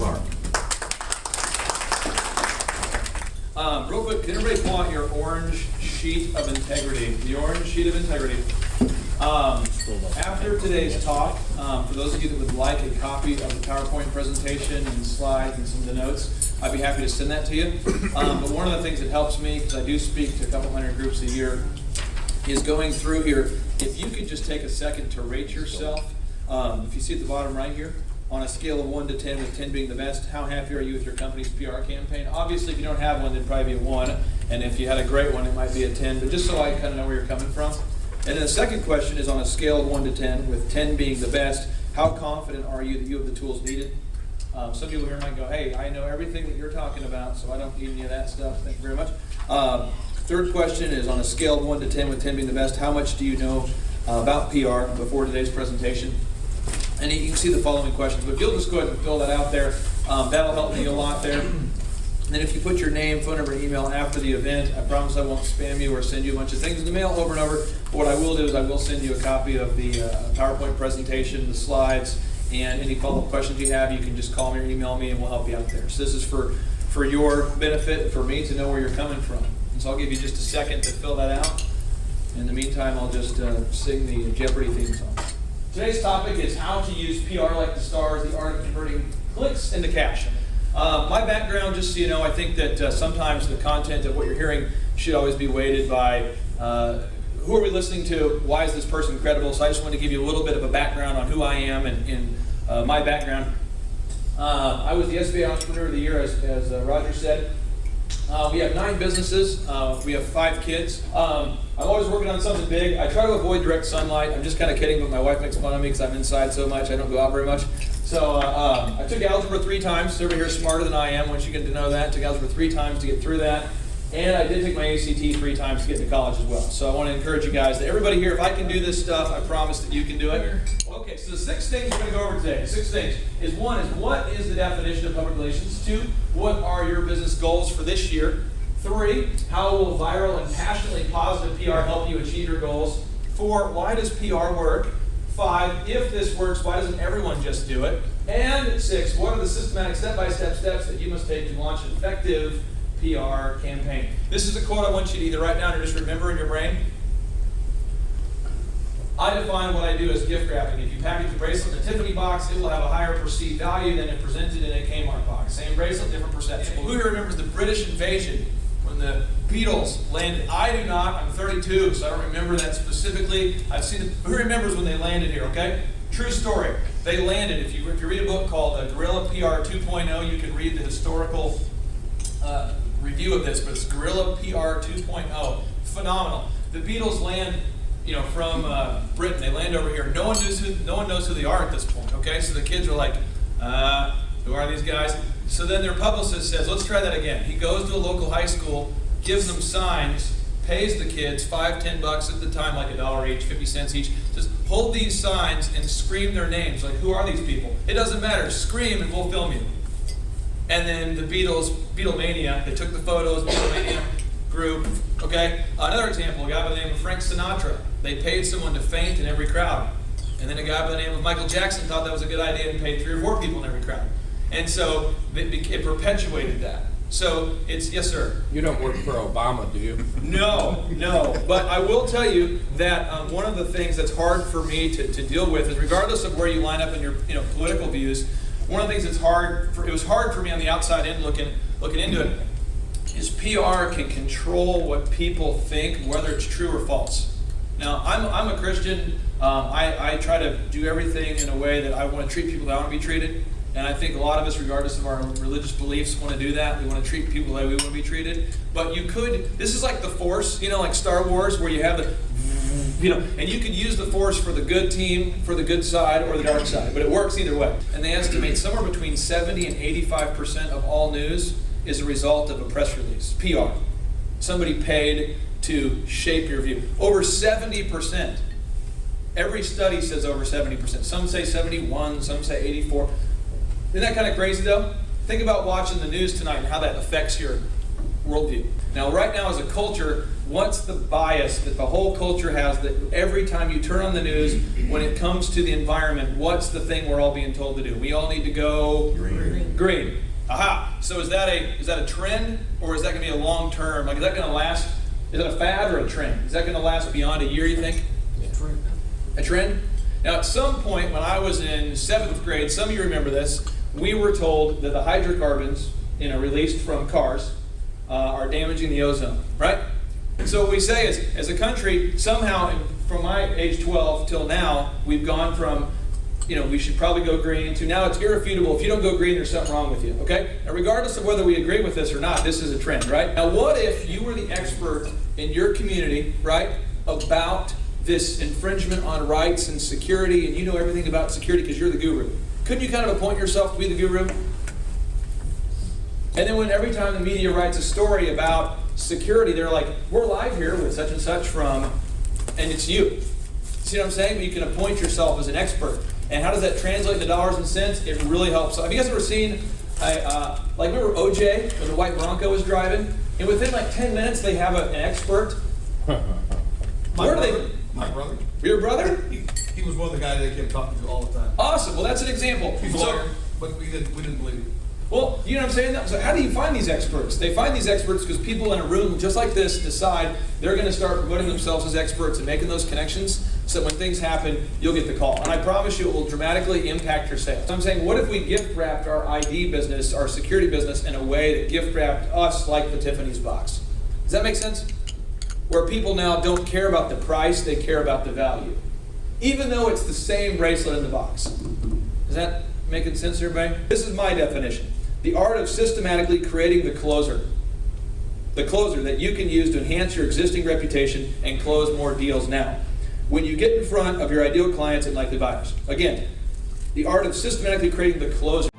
Mark. Real quick, can everybody pull out your orange sheet of integrity? The orange sheet of integrity. After today's talk, for those of you that would like a copy of the PowerPoint presentation and slides and some of the notes, I'd be happy to send that to you. But one of the things that helps me, because I do speak to a couple hundred groups a year, is going through here. If you could just take a second to rate yourself. If you see at the bottom right here, on a scale of 1 to 10, with 10 being the best, how happy are you with your company's PR campaign? Obviously, if you don't have one, it'd probably be a 1. And if you had a great one, it might be a 10. But just so I kind of know where you're coming from. And then the second question is on a scale of 1 to 10, with 10 being the best, how confident are you that you have the tools needed? Some people here might go, hey, I know everything that you're talking about, so I don't need any of that stuff. Thank you very much. Third question is on a scale of 1 to 10, with 10 being the best, how much do you know about PR before today's presentation? And you can see the following questions, but if you'll just go ahead and fill that out there, that'll help me a lot there. And then if you put your name, phone number, and email after the event, I promise I won't spam you or send you a bunch of things in the mail over and over. But what I will do is I will send you a copy of the PowerPoint presentation, the slides, and any follow-up questions you have, you can just call me or email me and we'll help you out there. So this is for your benefit, for me to know where you're coming from. And so I'll give you just a second to fill that out. In the meantime, I'll just sing the Jeopardy theme song. Today's topic is how to use PR like the stars, the art of converting clicks into cash. My background, just so you know, I think that sometimes the content of what you're hearing should always be weighted by who are we listening to, why is this person credible. So I just want to give you a little bit of a background on who I am and my background. I was the SBA Entrepreneur of the Year, as Roger said. We have 9 businesses. We have 5 kids. I'm always working on something big. I try to avoid direct sunlight. I'm just kind of kidding, but my wife makes fun of me because I'm inside so much. I don't go out very much. So I took algebra 3 times. Everybody here is smarter than I am once you get to know that. Took algebra 3 times to get through that. And I did take my ACT 3 times to get to college as well. So I want to encourage you guys, that everybody here, if I can do this stuff, I promise that you can do it. Okay, so the 6 things we're going to go over today. 6 things is 1 is what is the definition of public relations? 2, what are your business goals for this year? 3, how will viral and passionately positive PR help you achieve your goals? 4, why does PR work? 5, if this works, why doesn't everyone just do it? And 6, what are the systematic step-by-step steps that you must take to launch an effective PR campaign? This is a quote I want you to either write down or just remember in your brain. I define what I do as gift wrapping. If you package a bracelet in a Tiffany box, it will have a higher perceived value than if presented in a Kmart box. Same bracelet, different perception. Who here remembers the British invasion when the Beatles landed? I do not. I'm 32, so I don't remember that specifically. I've seen it. Who remembers when they landed here, okay? True story. They landed. If you read a book called Guerrilla PR 2.0, you can read the historical review of this, but it's Guerrilla PR 2.0. Phenomenal. The Beatles land, from Britain. They land over here. No one knows who they are at this point. Okay, so the kids are like, who are these guys? So then their publicist says, let's try that again. He goes to a local high school, gives them signs, pays the kids $5-10 at the time, like $1 each, 50 cents each. Just hold these signs and scream their names. Like, who are these people? It doesn't matter. Scream and we'll film you. And then the Beatlemania, they took the photos, Beatlemania group. Okay. Another example, a guy by the name of Frank Sinatra. They paid someone to faint in every crowd. And then a guy by the name of Michael Jackson thought that was a good idea and paid 3 or 4 people in every crowd. And so it perpetuated that. So it's, yes, sir? You don't work for Obama, do you? No. But I will tell you that one of the things that's hard for me to deal with is, regardless of where you line up in your political views, one of the things that's it was hard for me on the outside in looking into it, is PR can control what people think, whether it's true or false. Now, I'm a Christian. I try to do everything in a way that I want to treat people that I want to be treated. And I think a lot of us, regardless of our religious beliefs, want to do that. We want to treat people the way we want to be treated. But you could, this is like the Force, like Star Wars, where you have and you could use the Force for the good team, for the good side, or the dark side. But it works either way. And they estimate somewhere between 70 and 85% of all news is a result of a press release, PR. Somebody paid to shape your view. Over 70%. Every study says over 70%. Some say 71, some say 84. Isn't that kind of crazy though? Think about watching the news tonight and how that affects your worldview. Now, right now as a culture, what's the bias that the whole culture has, that every time you turn on the news, when it comes to the environment, what's the thing we're all being told to do? We all need to go green. Agreed. Aha. So is that a trend, or is that going to be a long term? Like, is that going to last? Is that a fad or a trend? Is that going to last beyond a year, you think? A trend? Now, at some point when I was in 7th grade, some of you remember this, we were told that the hydrocarbons, released from cars, are damaging the ozone, right? So what we say is, as a country, somehow, from my age 12 till now, we've gone from, we should probably go green, to now it's irrefutable. If you don't go green, there's something wrong with you, okay? Now, regardless of whether we agree with this or not, this is a trend, right? Now, what if you were the expert in your community, right, about this infringement on rights and security, and you know everything about security because you're the guru? Couldn't you kind of appoint yourself to be the guru? And then when every time the media writes a story about security, they're like, we're live here with such and such from, and it's you. See what I'm saying? But you can appoint yourself as an expert. And how does that translate into dollars and cents? It really helps. Have you guys ever seen, remember OJ, when the white Bronco was driving? And within like 10 minutes, they have an expert. My brother. Your brother? He was one of the guys they kept talking to all the time. Awesome. Well, that's an example. He's a lawyer, but we didn't believe him. Well, you know what I'm saying? So how do you find these experts? They find these experts because people in a room just like this decide they're going to start promoting themselves as experts and making those connections so that when things happen, you'll get the call. And I promise you it will dramatically impact your sales. So I'm saying, what if we gift wrapped our ID business, our security business, in a way that gift wrapped us like the Tiffany's box? Does that make sense? Where people now don't care about the price, they care about the value. Even though it's the same bracelet in the box. Is that making sense to everybody? This is my definition. The art of systematically creating the closer. The closer that you can use to enhance your existing reputation and close more deals now. When you get in front of your ideal clients and likely buyers. Again, the art of systematically creating the closer.